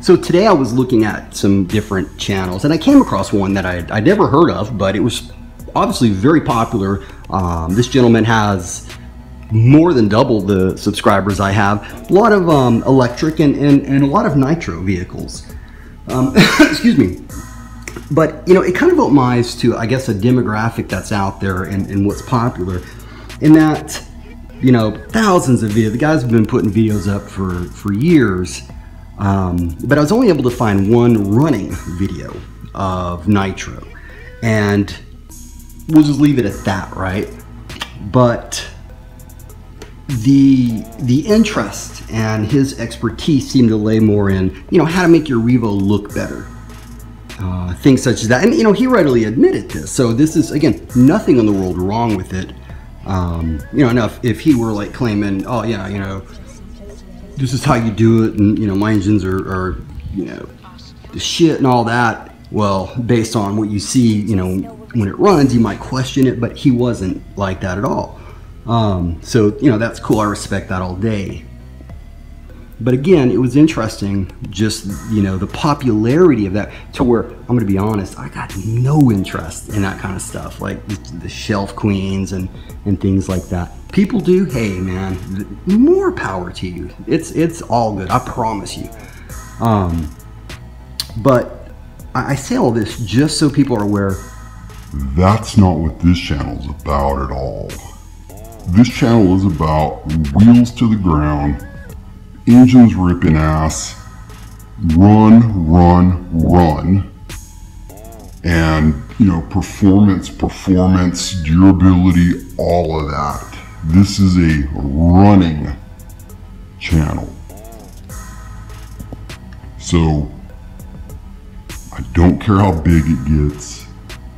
So today I was looking at some different channels and I came across one that I'd never heard of, but it was obviously very popular. This gentleman has more than double the subscribers I have. A lot of electric and a lot of nitro vehicles. Excuse me. But, you know, it kind of applies to, I guess, a demographic that's out there and what's popular. In that, you know, thousands of videos. The guys have been putting videos up for years. But I was only able to find one running video of Nitro. And we'll just leave it at that, right? But the interest and his expertise seemed to lay more in, you know, how to make your Revo look better. Things such as that. And, you know, he readily admitted this. So this is, again, nothing in the world wrong with it. You know, enough if he were like claiming, oh yeah, you know, this is how you do it, and, you know, my engines are you know, the shit and all that. Well, based on what you see, you know, when it runs, you might question it, but he wasn't like that at all. So, you know, that's cool. I respect that all day. But again, it was interesting, just, you know, the popularity of that, to where, I'm going to be honest, I got no interest in that kind of stuff, like the shelf queens and things like that. People do, hey man, more power to you. It's all good, I promise you. But I say all this just so people are aware. That's not what this channel is about at all. This channel is about wheels to the ground, engines ripping ass, run, and, you know, performance, durability, all of that. This is a running channel. So I don't care how big it gets.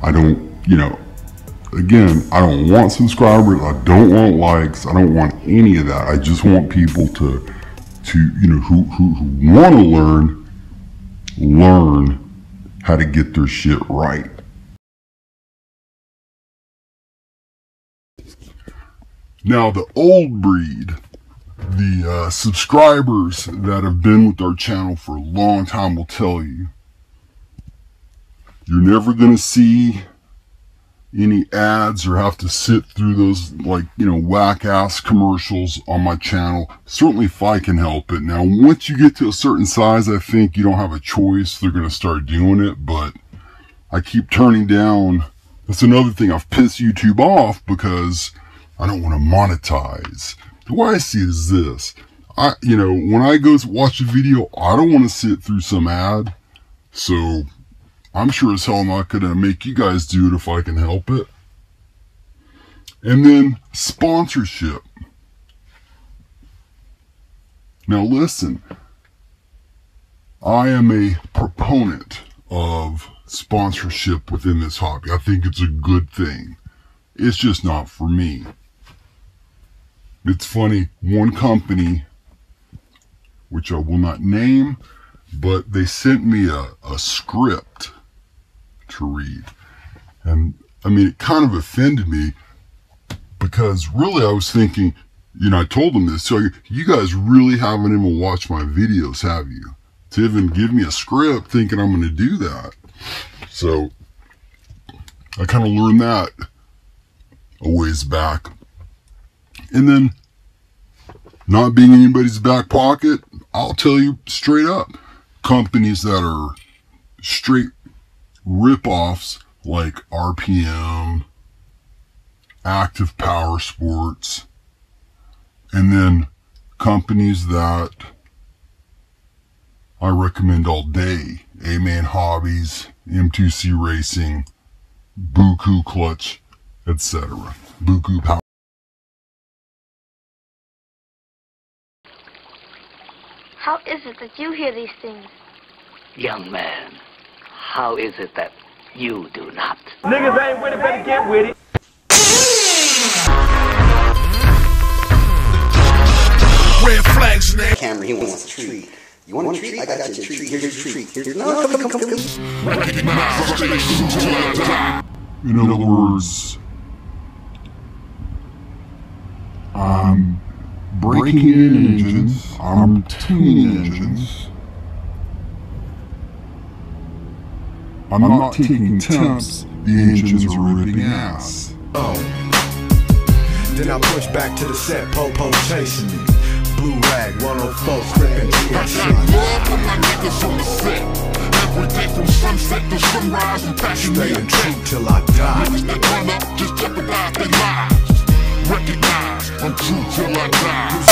I don't, you know, again, I don't want subscribers, I don't want likes, I don't want any of that. I just want people to you know, who want to learn how to get their shit right. Now, the old breed, the subscribers that have been with our channel for a long time will tell you, you're never going to see any ads or have to sit through those, like, you know, whack-ass commercials on my channel. Certainly if I can help it. Now, once you get to a certain size, I think you don't have a choice. They're going to start doing it, but I keep turning down. That's another thing. I've pissed YouTube off because I don't want to monetize. The way I see it is this. You know, when I go watch a video, I don't want to sit through some ad. So I'm sure as hell not going to make you guys do it if I can help it. And then sponsorship. Now listen, I am a proponent of sponsorship within this hobby. I think it's a good thing. It's just not for me. It's funny, one company, which I will not name, but they sent me a script to read. And I mean, it kind of offended me because really I was thinking, you know, I told them this, so you guys really haven't even watched my videos, have you? To even give me a script thinking I'm going to do that. So I kind of learned that a ways back. And then, not being anybody's back pocket, I'll tell you straight up, companies that are straight rip-offs like RPM, Active Power Sports, and then companies that I recommend all day, A-Man Hobbies, M2C Racing, Buku Clutch, etc. Buku Power. How is it that you hear these things? Young man, how is it that you do not? Niggas ain't with it, better get with it. Red flags, man. Camera, he wants a treat. You want a treat? I got you a treat. Here's your treat. Here's no, come. In other words, I'm breaking in engines, I'm tuning engines, I'm not taking temps, the engines are ripping ass. Then I push back to the set, po-po chasing me. Blue rag, 104, flipping THC. Love my niggas on the set. Every day from sunset to sunrise, I'm passing me a Staying check. true till I die. Niggas that run up just jeopardize their lives. Recognize, I'm true till I die.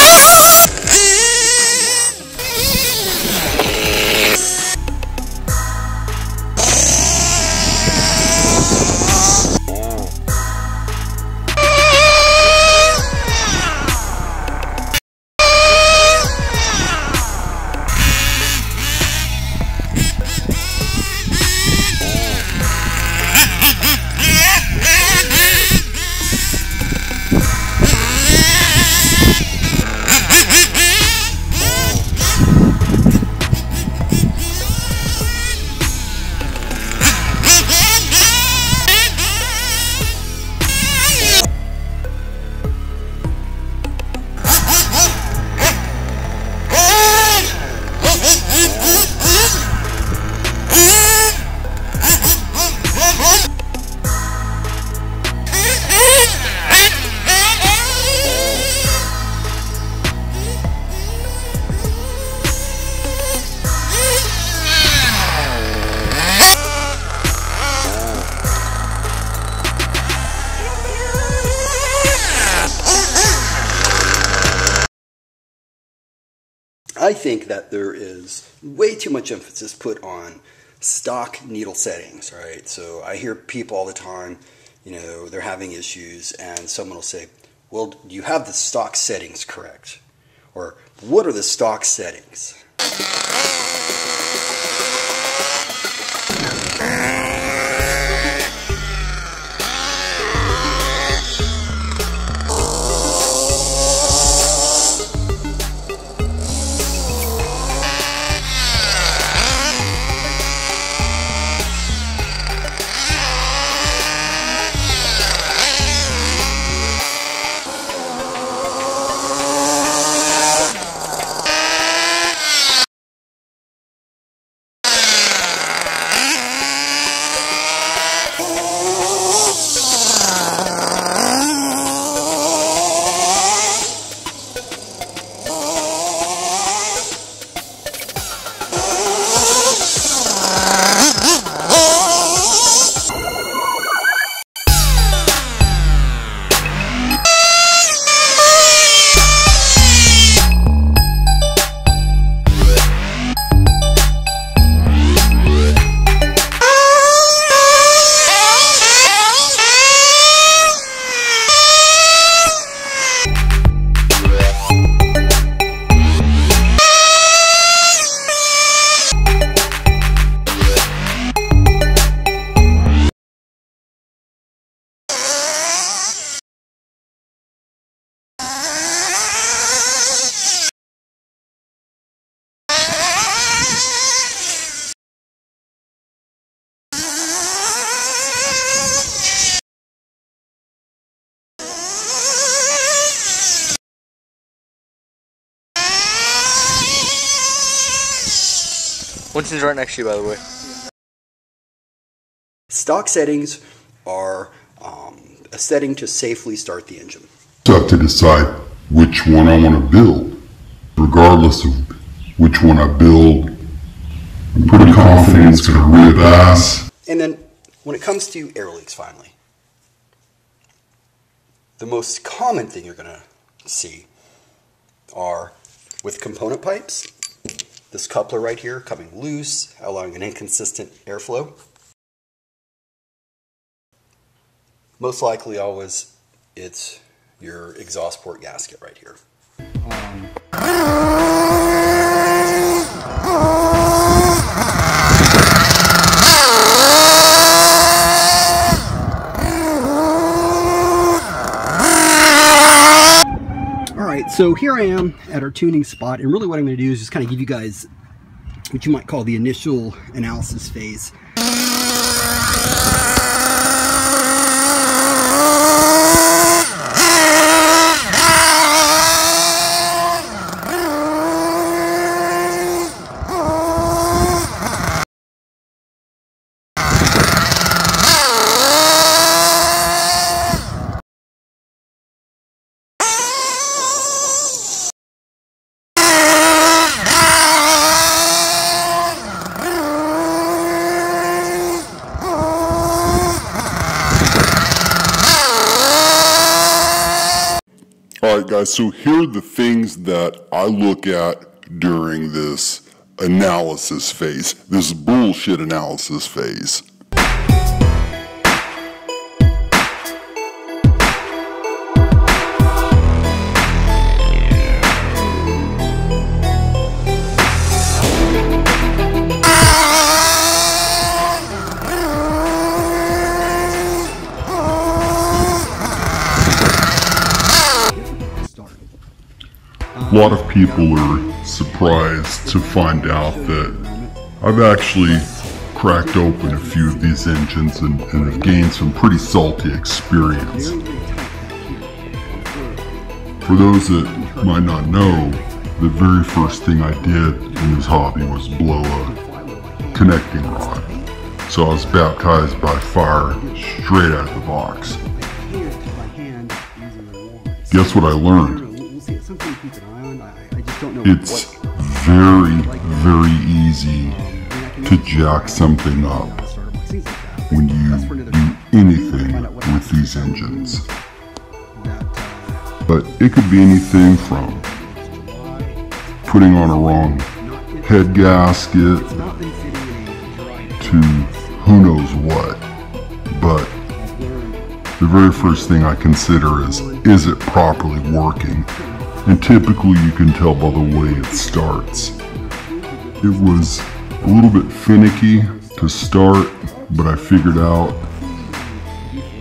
I think that there is way too much emphasis put on stock needle settings, right? So I hear people all the time, you know, they're having issues and someone will say, well, do you have the stock settings correct? Or what are the stock settings? Winston's right next to you, by the way. Stock settings are a setting to safely start the engine. So I have to decide which one I want to build. Regardless of which one I build, I'm pretty confident it's going to rip ass. And then when it comes to air leaks finally, the most common thing you're going to see are with component pipes, this coupler right here coming loose, allowing an inconsistent airflow. Most likely always it's your exhaust port gasket right here. Alright, so here I am at our tuning spot, and really what I'm going to do is just kind of give you guys what you might call the initial analysis phase. Alright guys, so here are the things that I look at during this analysis phase, this bullshit analysis phase. A lot of people are surprised to find out that I've actually cracked open a few of these engines and have gained some pretty salty experience. For those that might not know, the very first thing I did in this hobby was blow a connecting rod. So I was baptized by fire straight out of the box. Guess what I learned? It's very, very easy to jack something up when you do anything with these engines. But it could be anything from putting on a wrong head gasket to who knows what. But the very first thing I consider is it properly working? And typically you can tell by the way it starts. It was a little bit finicky to start, but I figured out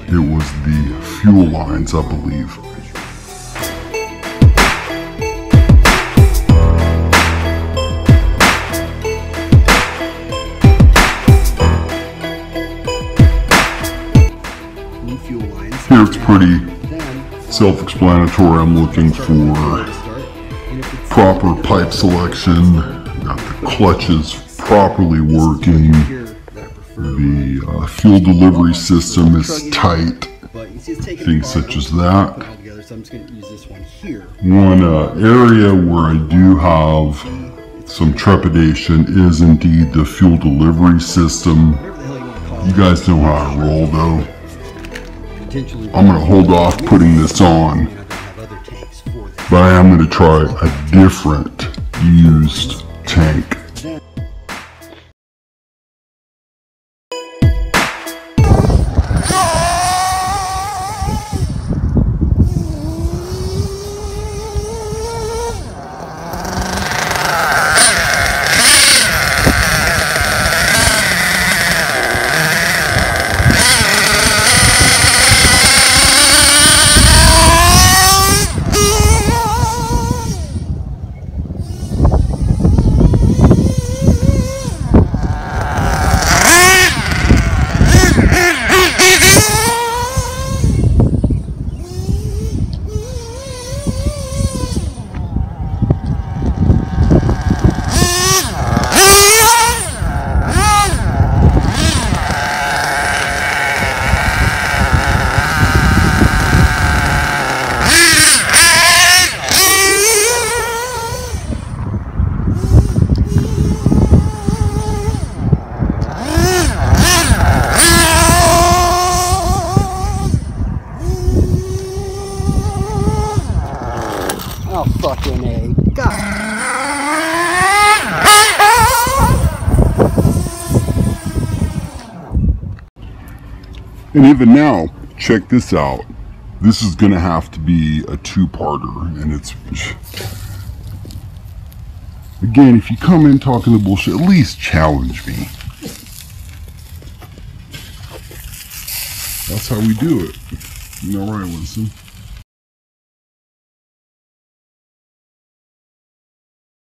it was the fuel lines, I believe. Here it's pretty self-explanatory. I'm looking for proper pipe selection, got the clutches properly working, the fuel delivery system is tight, things such as that. One area where I do have some trepidation is indeed the fuel delivery system. You guys know how I roll though. I'm going to hold off putting this on, but I am going to try a different used tank. Fucking A. God. And even now, check this out. This is gonna have to be a two-parter, and it's... Again, if you come in talking the bullshit, at least challenge me. That's how we do it. You know, right, Winston?